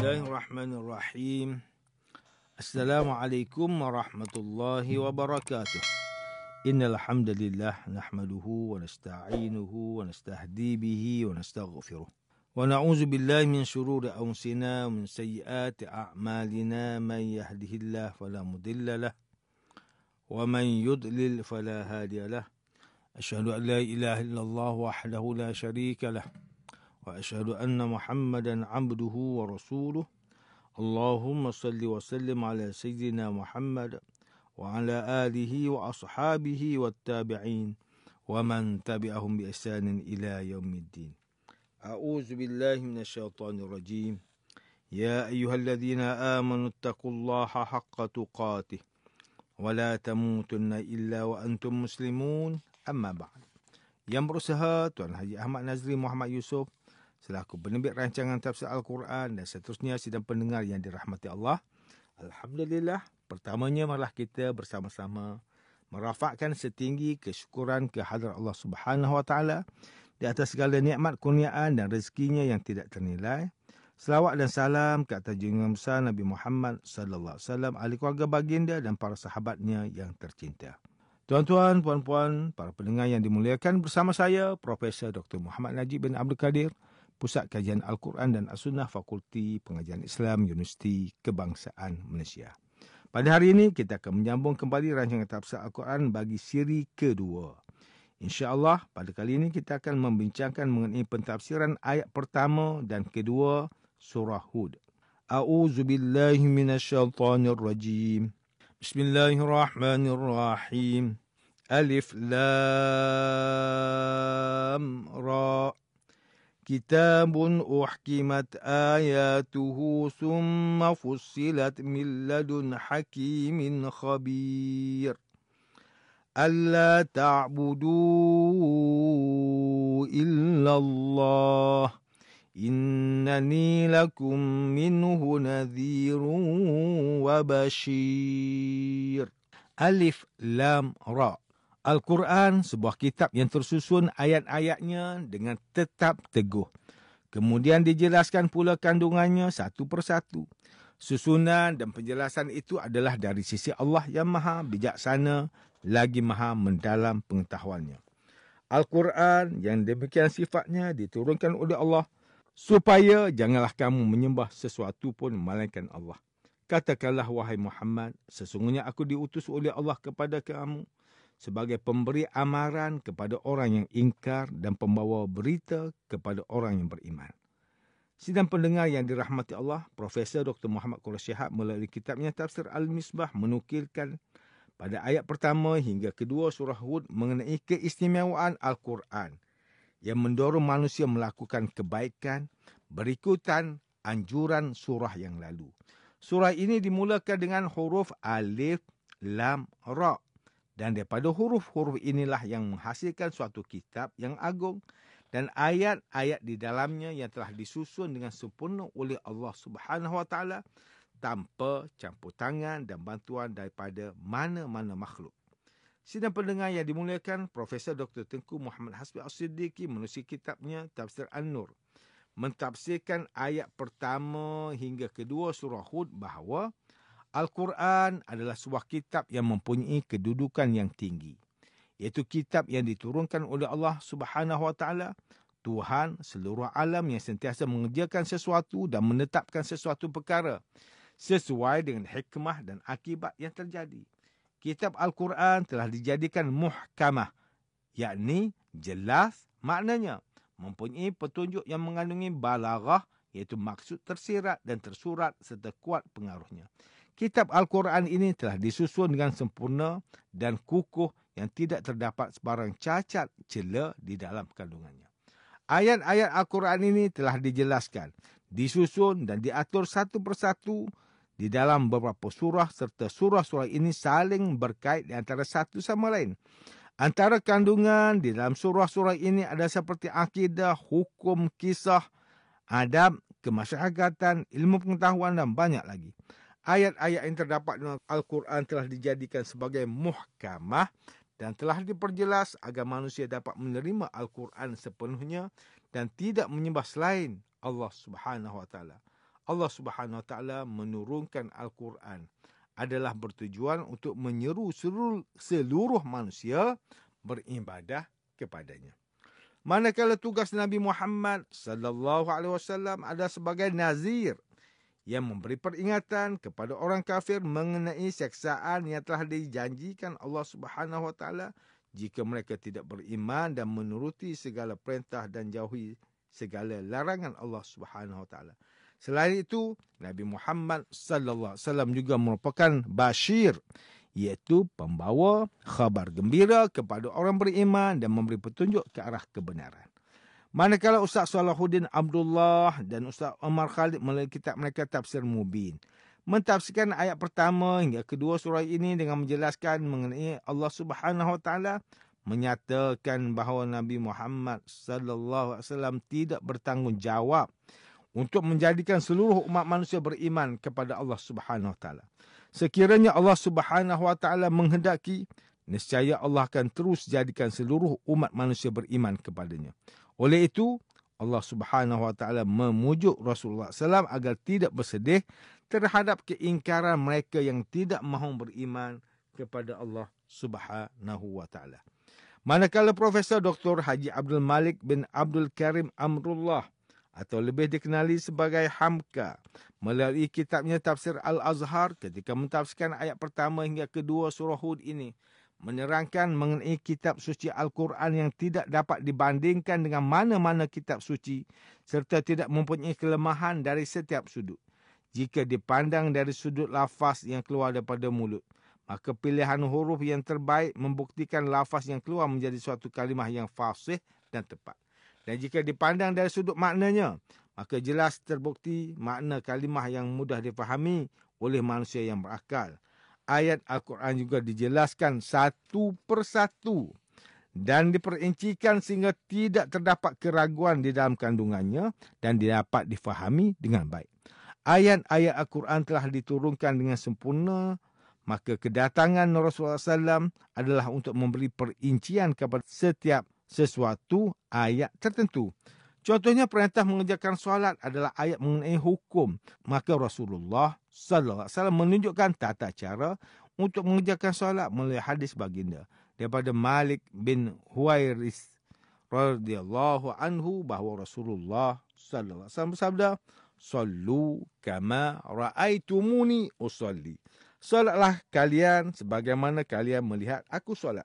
Bismillahirrahmanirrahim. Assalamualaikum warahmatullahi wabarakatuh. Innal hamdalillah nahmaduhu wa nasta'inuhu wa nastahdi bihi wa nastaghfiruh. Wa na'udzu billahi min shururi anfusina wa min sayyiati a'malina. Man yahdihillahu fala mudilla lahu wa man yudlil fala hadiya lahu. Asyhadu an la ilaha illallah wahdahu la syarika lahu wa asyhadu anna Muhammadan 'abduhu wa rasuluh. Allahumma salli wa sallim ala sayyidina Muhammad wa ala alihi wa ashabihi wattabi'in wa man tabi'ahum bi ihsanin ila yaumiddin. A'udzu billahi minasyaitonir rajim. Ya ayyuhalladzina amanu taqullaha haqqa tuqatih wa la tamutunna illa wa antum muslimun. Amma ba'd. Yang berusaha Tuan Haji Ahmad Nazri Muhammad Yusof selaku penerbit rancangan tafsir Al-Quran dan seterusnya sidang pendengar yang dirahmati Allah. Alhamdulillah, pertamanya marilah kita bersama-sama merafakkan setinggi kesyukuran kehadrat Allah Subhanahu Wa Taala di atas segala nikmat kurniaan dan rezekinya yang tidak ternilai. Selawat dan salam ke atas junjungan besar Nabi Muhammad sallallahu alaihi wasallam, ahli keluarga baginda dan para sahabatnya yang tercinta. Tuan-tuan, puan-puan, para pendengar yang dimuliakan, bersama saya Profesor Dr. Muhammad Najib bin Abdul Kadir, Pusat Kajian Al-Quran dan As-Sunnah, Fakulti Pengajian Islam, Universiti Kebangsaan Malaysia. Pada hari ini, kita akan menyambung kembali rancangan tafsir Al-Quran bagi siri kedua. InsyaAllah, pada kali ini kita akan membincangkan mengenai pentafsiran ayat pertama dan kedua surah Hud. A'udzu billahi minasyaitonir rajim. Bismillahirrahmanirrahim. Alif Lam Ra. Kitabun uhkimat ayatuhu summa fussilat min ladun hakimin khabir. Alla ta'budu illallah. Innani lakum minhu nadhirun wa bashir. Alif Lam Ra. Al-Quran sebuah kitab yang tersusun ayat-ayatnya dengan tetap teguh. Kemudian dijelaskan pula kandungannya satu persatu. Susunan dan penjelasan itu adalah dari sisi Allah yang maha bijaksana lagi maha mendalam pengetahuannya. Al-Quran yang demikian sifatnya diturunkan oleh Allah supaya janganlah kamu menyembah sesuatu pun melainkan Allah. Katakanlah wahai Muhammad, sesungguhnya aku diutus oleh Allah kepada kamu sebagai pemberi amaran kepada orang yang ingkar dan pembawa berita kepada orang yang beriman. Sidang pendengar yang dirahmati Allah, Profesor Dr. Muhammad Quraish Shihab melalui kitabnya Tafsir Al-Misbah menukilkan pada ayat pertama hingga kedua surah Hud mengenai keistimewaan Al-Quran yang mendorong manusia melakukan kebaikan berikutan anjuran surah yang lalu. Surah ini dimulakan dengan huruf Alif Lam Ra. Dan daripada huruf-huruf inilah yang menghasilkan suatu kitab yang agung dan ayat-ayat di dalamnya yang telah disusun dengan sempurna oleh Allah Subhanahu Wa Taala tanpa campur tangan dan bantuan daripada mana-mana makhluk. Sidang pendengar yang dimuliakan, Profesor Dr. Tengku Muhammad Hasbi As-Siddiqi menulis kitabnya Tafsir An-Nur mentafsirkan ayat pertama hingga kedua surah Hud bahawa Al-Quran adalah sebuah kitab yang mempunyai kedudukan yang tinggi, iaitu kitab yang diturunkan oleh Allah Subhanahu Wa Taala, Tuhan seluruh alam yang sentiasa mengerjakan sesuatu dan menetapkan sesuatu perkara sesuai dengan hikmah dan akibat yang terjadi. Kitab Al-Quran telah dijadikan muhkamah, yakni jelas maknanya, mempunyai petunjuk yang mengandungi balaghah, iaitu maksud tersirat dan tersurat serta kuat pengaruhnya. Kitab Al-Quran ini telah disusun dengan sempurna dan kukuh yang tidak terdapat sebarang cacat cela di dalam kandungannya. Ayat-ayat Al-Quran ini telah dijelaskan, disusun dan diatur satu persatu di dalam beberapa surah serta surah-surah ini saling berkait di antara satu sama lain. Antara kandungan di dalam surah-surah ini ada seperti akidah, hukum, kisah, adab, kemasyarakatan, ilmu pengetahuan dan banyak lagi. Ayat-ayat yang terdapat dalam Al-Quran telah dijadikan sebagai muhkamah dan telah diperjelas agar manusia dapat menerima Al-Quran sepenuhnya dan tidak menyembah selain Allah Subhanahu Wa Taala. Allah Subhanahu Wa Taala menurunkan Al-Quran adalah bertujuan untuk menyeru seluruh manusia beribadah kepadanya. Manakala tugas Nabi Muhammad sallallahu alaihi wasallam adalah sebagai nazir yang memberi peringatan kepada orang kafir mengenai seksaan yang telah dijanjikan Allah Subhanahu Wa Taala jika mereka tidak beriman dan menuruti segala perintah dan jauhi segala larangan Allah Subhanahu Wa Taala. Selain itu, Nabi Muhammad sallallahu alaihi wasallam juga merupakan bashir, iaitu pembawa khabar gembira kepada orang beriman dan memberi petunjuk ke arah kebenaran. Manakala Ustaz Salahuddin Abdullah dan Ustaz Omar Khalid melalui kitab mereka Tafsir Mubin mentafsirkan ayat pertama hingga kedua surah ini dengan menjelaskan mengenai Allah Subhanahu Wa Taala menyatakan bahawa Nabi Muhammad sallallahu alaihi wasallam tidak bertanggungjawab untuk menjadikan seluruh umat manusia beriman kepada Allah Subhanahu Wa Taala. Sekiranya Allah Subhanahu Wa Taala menghendaki, nescaya Allah akan terus jadikan seluruh umat manusia beriman kepadanya. Oleh itu, Allah Subhanahu Wa Taala memujuk Rasulullah SAW agar tidak bersedih terhadap keingkaran mereka yang tidak mahu beriman kepada Allah Subhanahu Wa Taala. Manakala Profesor Dr. Haji Abdul Malik bin Abdul Karim Amrullah atau lebih dikenali sebagai Hamka melalui kitabnya Tafsir Al-Azhar ketika mentafsirkan ayat pertama hingga kedua surah Hud ini menerangkan mengenai kitab suci Al-Quran yang tidak dapat dibandingkan dengan mana-mana kitab suci serta tidak mempunyai kelemahan dari setiap sudut. Jika dipandang dari sudut lafaz yang keluar daripada mulut, maka pilihan huruf yang terbaik membuktikan lafaz yang keluar menjadi suatu kalimah yang fasih dan tepat. Dan jika dipandang dari sudut maknanya, maka jelas terbukti makna kalimah yang mudah difahami oleh manusia yang berakal. Ayat Al-Quran juga dijelaskan satu persatu dan diperincikan sehingga tidak terdapat keraguan di dalam kandungannya dan dapat difahami dengan baik. Ayat-ayat Al-Quran telah diturunkan dengan sempurna, maka kedatangan Rasulullah SAW adalah untuk memberi perincian kepada setiap sesuatu ayat tertentu. Contohnya perintah mengerjakan solat adalah ayat mengenai hukum. Maka Rasulullah SAW menunjukkan tata cara untuk mengerjakan solat melalui hadis baginda daripada Malik bin Huwairis radhiyallahu anhu bahawa Rasulullah SAW bersabda, "Sallu kama ra'aitumuni usalli." Solatlah kalian sebagaimana kalian melihat aku solat.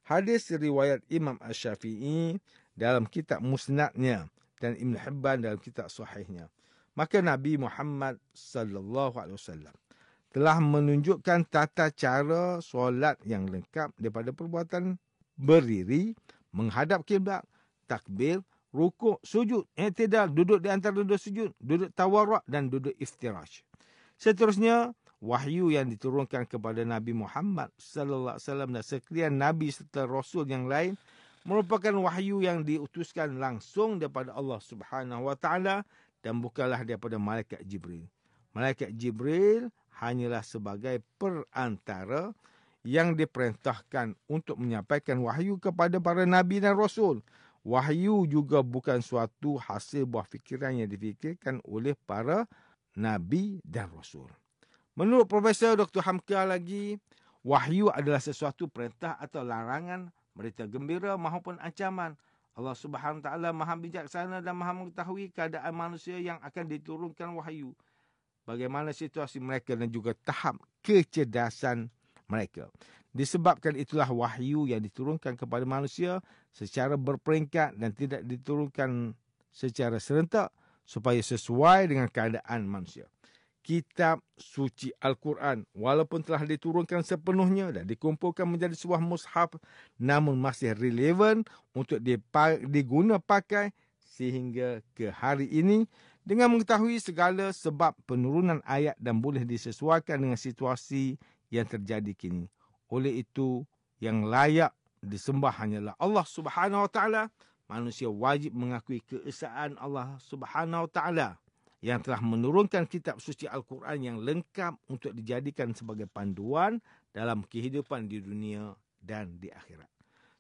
Hadis riwayat Imam Asy-Syafi'i dalam kitab Musnadnya dan Ibn Hibban dalam kitab Sahihnya. Maka Nabi Muhammad sallallahu alaihi wasallam telah menunjukkan tata cara solat yang lengkap daripada perbuatan berdiri, menghadap kiblat, takbir, rukuk, sujud, i'tidal, duduk di antara dua sujud, duduk tawarruk dan duduk iftirash. Seterusnya, wahyu yang diturunkan kepada Nabi Muhammad sallallahu alaihi wasallam dan sekalian nabi serta rasul yang lain merupakan wahyu yang diutuskan langsung daripada Allah Subhanahu Wa Taala dan bukanlah daripada malaikat Jibril. Malaikat Jibril hanyalah sebagai perantara yang diperintahkan untuk menyampaikan wahyu kepada para nabi dan rasul. Wahyu juga bukan suatu hasil buah fikiran yang difikirkan oleh para nabi dan rasul. Menurut Profesor Dr. Hamka lagi, wahyu adalah sesuatu perintah atau larangan, berita gembira maupun ancaman. Allah Subhanahu Wa Taala Maha bijaksana dan Maha mengetahui keadaan manusia yang akan diturunkan wahyu, bagaimana situasi mereka dan juga tahap kecerdasan mereka. Disebabkan itulah wahyu yang diturunkan kepada manusia secara berperingkat dan tidak diturunkan secara serentak supaya sesuai dengan keadaan manusia. Kitab suci Al-Quran walaupun telah diturunkan sepenuhnya dan dikumpulkan menjadi sebuah mushaf, namun masih relevan untuk diguna pakai sehingga ke hari ini dengan mengetahui segala sebab penurunan ayat dan boleh disesuaikan dengan situasi yang terjadi kini. Oleh itu, yang layak disembah hanyalah Allah Subhanahu Wa Taala. Manusia wajib mengakui keesaan Allah Subhanahu Wa Taala yang telah menurunkan kitab suci Al-Quran yang lengkap untuk dijadikan sebagai panduan dalam kehidupan di dunia dan di akhirat.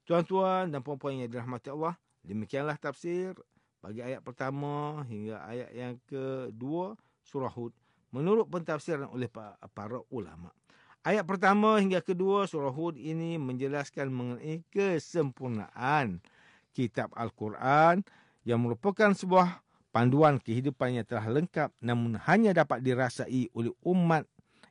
Tuan-tuan dan puan-puan yang dirahmati Allah, demikianlah tafsir bagi ayat pertama hingga ayat yang kedua surah Hud menurut pentafsiran oleh para ulama. Ayat pertama hingga kedua surah Hud ini menjelaskan mengenai kesempurnaan kitab Al-Quran yang merupakan sebuah panduan kehidupan yang telah lengkap namun hanya dapat dirasai oleh umat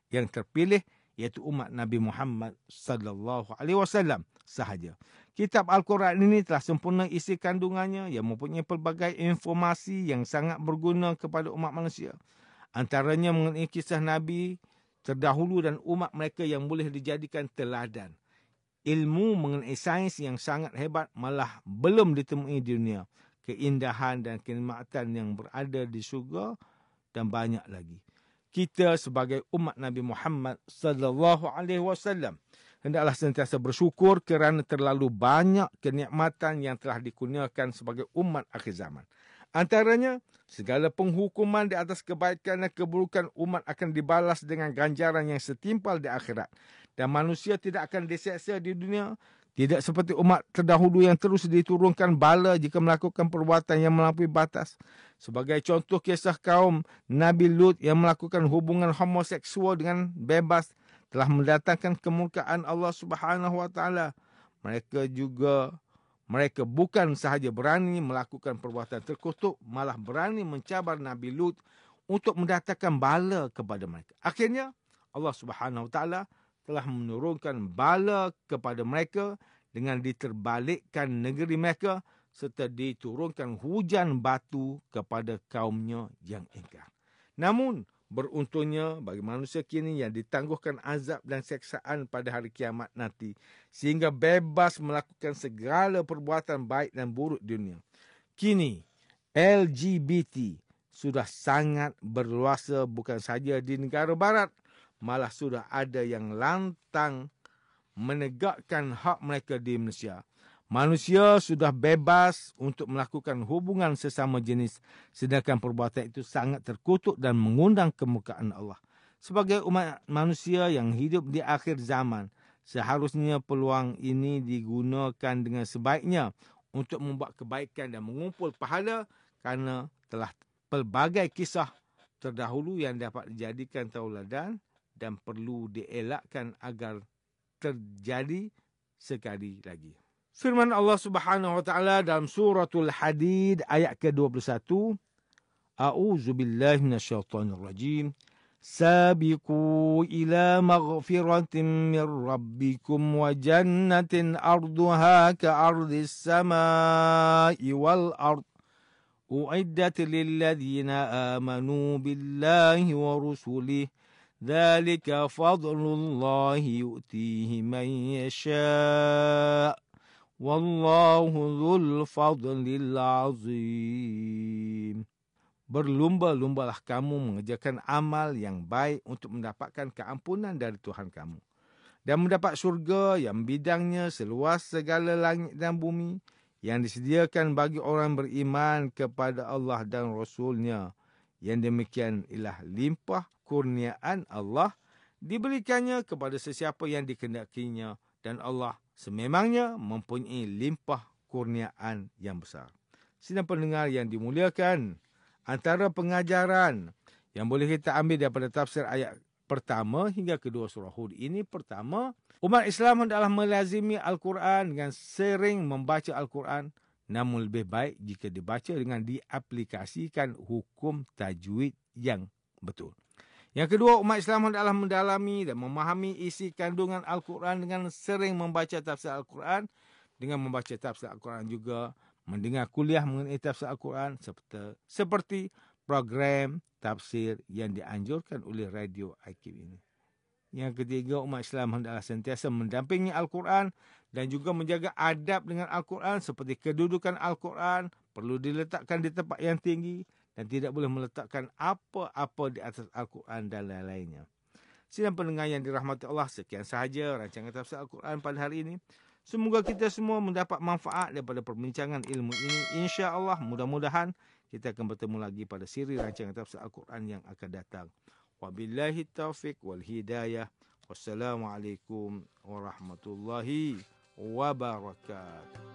yang terpilih, iaitu umat Nabi Muhammad sallallahu alaihi wasallam sahaja. Kitab Al-Quran ini telah sempurna isi kandungannya yang mempunyai pelbagai informasi yang sangat berguna kepada umat manusia. Antaranya mengenai kisah Nabi terdahulu dan umat mereka yang boleh dijadikan teladan. Ilmu mengenai sains yang sangat hebat malah belum ditemui di dunia. Keindahan dan kenikmatan yang berada di syurga dan banyak lagi. Kita sebagai umat Nabi Muhammad sallallahu alaihi wasallam hendaklah sentiasa bersyukur kerana terlalu banyak kenikmatan yang telah dikurniakan sebagai umat akhir zaman. Antaranya, segala penghukuman di atas kebaikan dan keburukan umat akan dibalas dengan ganjaran yang setimpal di akhirat. Dan manusia tidak akan diseksa di dunia. Tidak seperti umat terdahulu yang terus diturunkan bala jika melakukan perbuatan yang melampaui batas. Sebagai contoh kisah kaum Nabi Lut yang melakukan hubungan homoseksual dengan bebas telah mendatangkan kemurkaan Allah Subhanahu Wa Taala. Mereka bukan sahaja berani melakukan perbuatan terkutuk, malah berani mencabar Nabi Lut untuk mendatangkan bala kepada mereka. Akhirnya, Allah Subhanahu Wa Taala telah menurunkan bala kepada mereka dengan diterbalikkan negeri mereka serta diturunkan hujan batu kepada kaumnya yang ingkar. Namun, beruntungnya bagi manusia kini yang ditangguhkan azab dan seksaan pada hari kiamat nanti sehingga bebas melakukan segala perbuatan baik dan buruk di dunia. Kini, LGBT sudah sangat berluasa bukan saja di negara barat, malah sudah ada yang lantang menegakkan hak mereka di Malaysia. Manusia sudah bebas untuk melakukan hubungan sesama jenis sedangkan perbuatan itu sangat terkutuk dan mengundang kemurkaan Allah. Sebagai umat manusia yang hidup di akhir zaman, seharusnya peluang ini digunakan dengan sebaiknya untuk membuat kebaikan dan mengumpul pahala kerana telah pelbagai kisah terdahulu yang dapat dijadikan tauladan dan perlu dielakkan agar terjadi sekali lagi. Firman Allah Subhanahu Wa Taala dalam suratul Hadid ayat ke-21, A'udzu billahi minasyaitonir rajim. Sabiqu ila maghfiratin min rabbikum wa jannatin arduha ka'ardis samai wal ard. U'iddat lil ladzina amanu billahi wa rusulihi. Dzalika fadlullahi yu'tihi man yasha'. Wallahu dzul fadlil azim. Berlumba-lumbalah kamu mengerjakan amal yang baik untuk mendapatkan keampunan dari Tuhan kamu dan mendapat syurga yang bidangnya seluas segala langit dan bumi yang disediakan bagi orang beriman kepada Allah dan Rasulnya. Yang demikian ialah limpah kurniaan Allah diberikannya kepada sesiapa yang dikehendakinya dan Allah sememangnya mempunyai limpah kurniaan yang besar. Sidang pendengar yang dimuliakan, antara pengajaran yang boleh kita ambil daripada tafsir ayat pertama hingga kedua surah Hud ini, pertama, umat Islam hendaklah melazimi Al-Quran dengan sering membaca Al-Quran, namun lebih baik jika dibaca dengan diaplikasikan hukum tajwid yang betul. Yang kedua, umat Islam hendaklah mendalami dan memahami isi kandungan Al-Quran dengan sering membaca tafsir Al-Quran. Dengan membaca tafsir Al-Quran juga mendengar kuliah mengenai tafsir Al-Quran seperti program tafsir yang dianjurkan oleh Radio IKIM ini. Yang ketiga, umat Islam hendaklah sentiasa mendampingi Al-Quran dan juga menjaga adab dengan Al-Quran seperti kedudukan Al-Quran perlu diletakkan di tempat yang tinggi dan tidak boleh meletakkan apa-apa di atas Al-Quran dan lain-lainnya. Sidang pendengar yang dirahmati Allah, sekian sahaja rancangan tafsir Al-Quran pada hari ini. Semoga kita semua mendapat manfaat daripada perbincangan ilmu ini. InsyaAllah, mudah-mudahan kita akan bertemu lagi pada siri rancangan tafsir Al-Quran yang akan datang. Wabillahi taufiq wal hidayah. Wassalamualaikum warahmatullahi wabarakatuh.